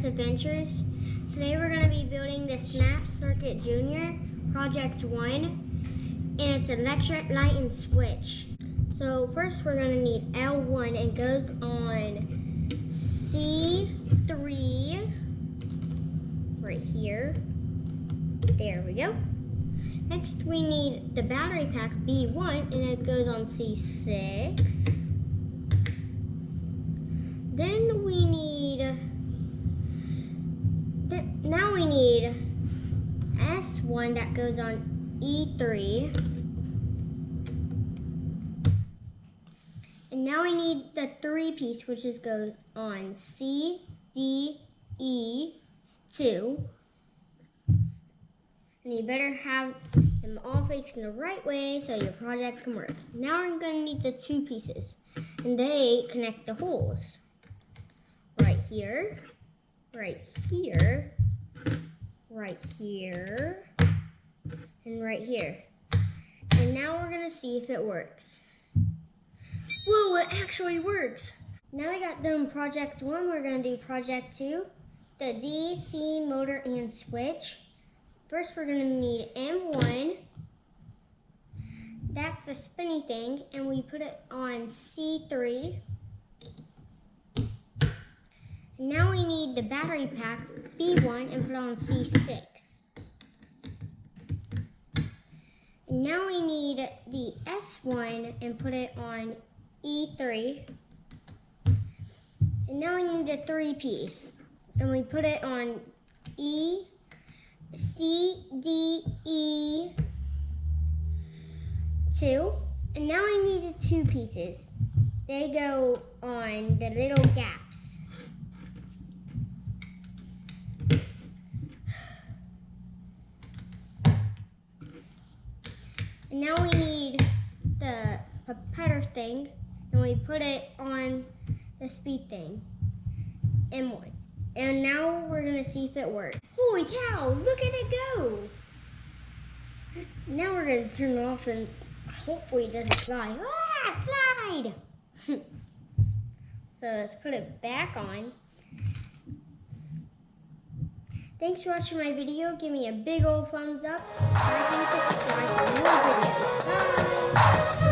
Barrett's Adventures. Today we're going to be building the Snap Circuit Junior Project 1, and it's electric light and switch. So first we're going to need L1, and goes on C3 right here. There we go. Next we need the battery pack B1, and it goes on C6. Then we need, now we need S1 that goes on E3. And now we need the 3-piece, which goes on C, D, E, 2. And you better have them all facing the right way so your project can work. Now we're going to need the 2 pieces, and they connect the holes. Right here, right here, right here, and right here. And now we're going to see if it works. Whoa, it actually works. Now we got done project 1, we're going to do project 2, the DC motor and switch. First we're going to need M1. That's the spinny thing, and we put it on C3. And now we need the battery pack B1 and put it on C6. And now we need the S1 and put it on E3. And now we need the 3-piece, and we put it on E, C, D, E, 2. And now we need the 2 pieces. They go on the little gaps. And now we need the propeller thing, and we put it on the speed thing, M1. And now we're gonna see if it works. Holy cow, look at it go! Now we're gonna turn it off and hopefully it doesn't fly. Ah, it flied! So let's put it back on. Thanks for watching my video. Give me a big old thumbs up. Like and subscribe for more videos. Bye!